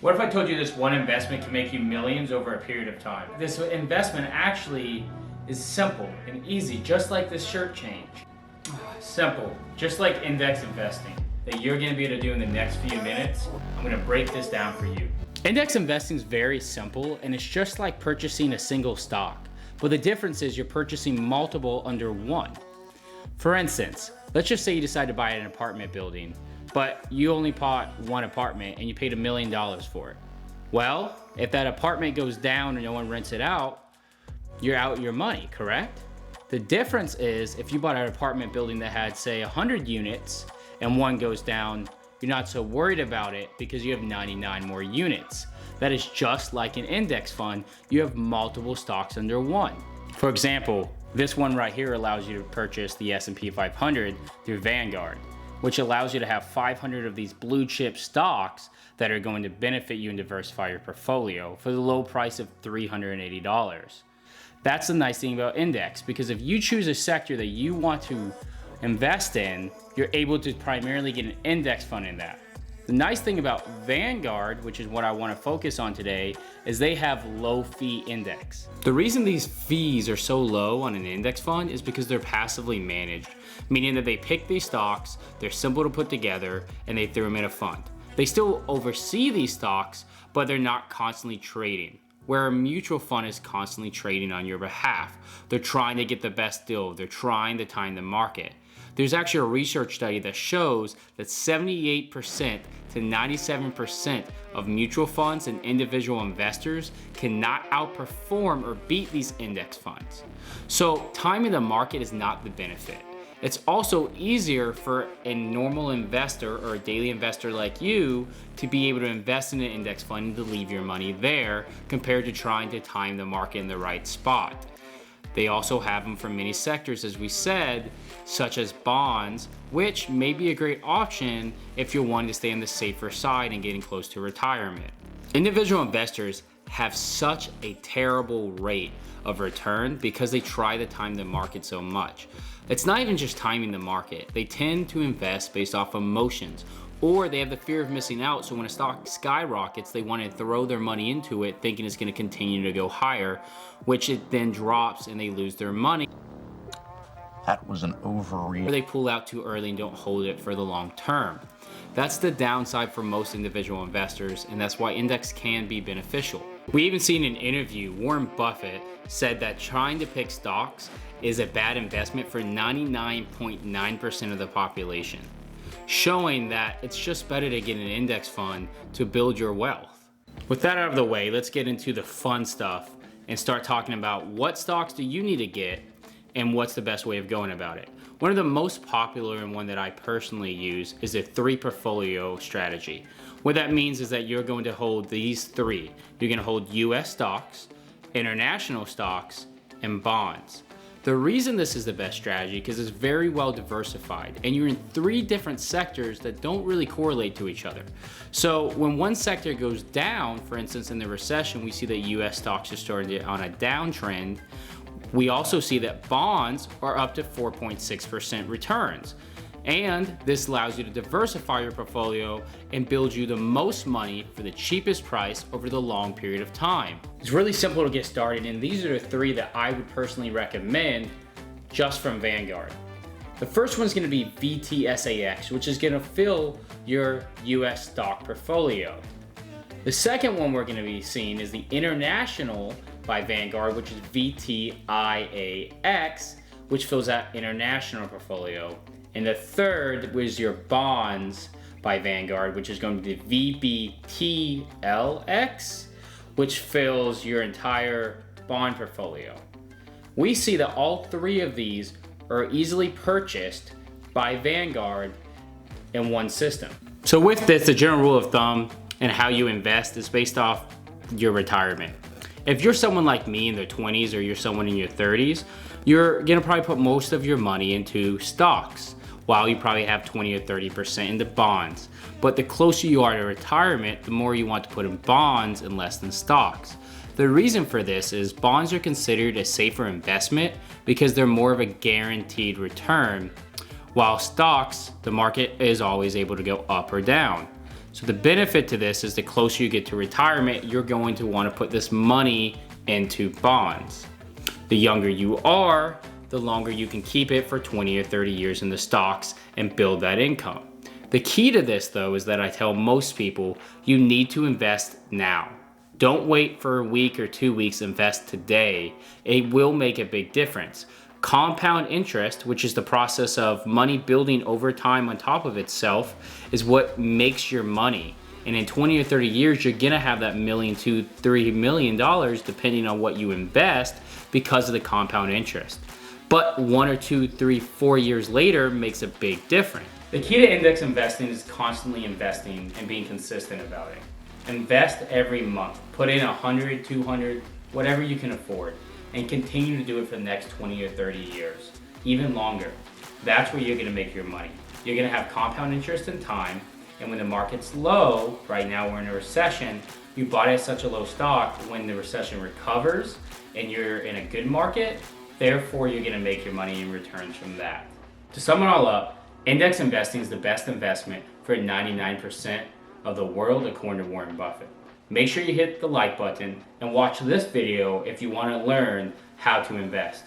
What if I told you this one investment can make you millions over a period of time? This investment actually is simple and easy, just like this shirt change. Simple, just like index investing, that you're gonna be able to do in the next few minutes. I'm gonna break this down for you. Index investing is very simple, and it's just like purchasing a single stock. But the difference is you're purchasing multiple under one. For instance, let's just say you decide to buy an apartment building, but you only bought one apartment and you paid $1 million for it. Well, if that apartment goes down and no one rents it out, you're out your money, correct? The difference is if you bought an apartment building that had, say, 100 units and one goes down, you're not so worried about it because you have 99 more units. That is just like an index fund. You have multiple stocks under one. For example, this one right here allows you to purchase the S&P 500 through Vanguard, which allows you to have 500 of these blue chip stocks that are going to benefit you and diversify your portfolio for the low price of $380. That's the nice thing about index, because if you choose a sector that you want to invest in, you're able to primarily get an index fund in that. The nice thing about Vanguard, which is what I want to focus on today, is they have low fee index. The reason these fees are so low on an index fund is because they're passively managed, meaning that they pick these stocks, they're simple to put together, and they throw them in a fund. They still oversee these stocks, but they're not constantly trading. Where a mutual fund is constantly trading on your behalf. They're trying to get the best deal. They're trying to time the market. There's actually a research study that shows that 78% to 97% of mutual funds and individual investors cannot outperform or beat these index funds. So timing the market is not the benefit. It's also easier for a normal investor or a daily investor like you to be able to invest in an index fund and to leave your money there compared to trying to time the market in the right spot. They also have them for many sectors, as we said, such as bonds, which may be a great option if you're wanting to stay on the safer side and getting close to retirement. Individual investors have such a terrible rate of return because they try to time the market so much. It's not even just timing the market. They tend to invest based off emotions, or they have the fear of missing out, so when a stock skyrockets, they want to throw their money into it thinking it's going to continue to go higher, which it then drops and they lose their money. That was an overreaction. Or they pull out too early and don't hold it for the long term. That's the downside for most individual investors, and that's why index can be beneficial. We even seen in an interview, Warren Buffett said that trying to pick stocks is a bad investment for 99.9% of the population, showing that it's just better to get an index fund to build your wealth. With that out of the way, let's get into the fun stuff and start talking about what stocks do you need to get and what's the best way of going about it. One of the most popular and one that I personally use is a 3 portfolio strategy. What that means is that you're going to hold these 3. You're going to hold US stocks, international stocks, and bonds. The reason this is the best strategy because it's very well diversified and you're in 3 different sectors that don't really correlate to each other. So when one sector goes down, for instance in the recession, we see that US stocks are starting on a downtrend. We also see that bonds are up to 4.6% returns. And this allows you to diversify your portfolio and build you the most money for the cheapest price over the long period of time. It's really simple to get started, and these are the 3 that I would personally recommend just from Vanguard. The first one's gonna be VTSAX, which is gonna fill your US stock portfolio. The second one we're gonna be seeing is the International by Vanguard, which is VTIAX, which fills out international portfolio. And the third was your bonds by Vanguard, which is going to be VBTLX, which fills your entire bond portfolio. We see that all 3 of these are easily purchased by Vanguard in one system. So with this, the general rule of thumb and how you invest is based off your retirement. If you're someone like me in their 20s or you're someone in your 30s, you're gonna probably put most of your money into stocks, while you probably have 20 or 30% into bonds. But the closer you are to retirement, the more you want to put in bonds and less than stocks. The reason for this is bonds are considered a safer investment because they're more of a guaranteed return, while stocks, the market is always able to go up or down. So the benefit to this is the closer you get to retirement, you're going to want to put this money into bonds. The younger you are, the longer you can keep it for 20 or 30 years in the stocks and build that income. The key to this though is that I tell most people you need to invest now. Don't wait for a week or 2 weeks, invest today. It will make a big difference. Compound interest, which is the process of money building over time on top of itself, is what makes your money. And in 20 or 30 years, you're gonna have that $1 million to $3 million depending on what you invest because of the compound interest. But 1 or 2, 3, 4 years later makes a big difference. The key to index investing is constantly investing and being consistent about it. Invest every month. Put in 100, 200, whatever you can afford, and continue to do it for the next 20 or 30 years, even longer. That's where you're gonna make your money. You're gonna have compound interest in time, and when the market's low, right now we're in a recession, you bought at such a low stock, when the recession recovers and you're in a good market, therefore you're gonna make your money in returns from that. To sum it all up, index investing is the best investment for 99% of the world according to Warren Buffett. Make sure you hit the like button and watch this video if you want to learn how to invest.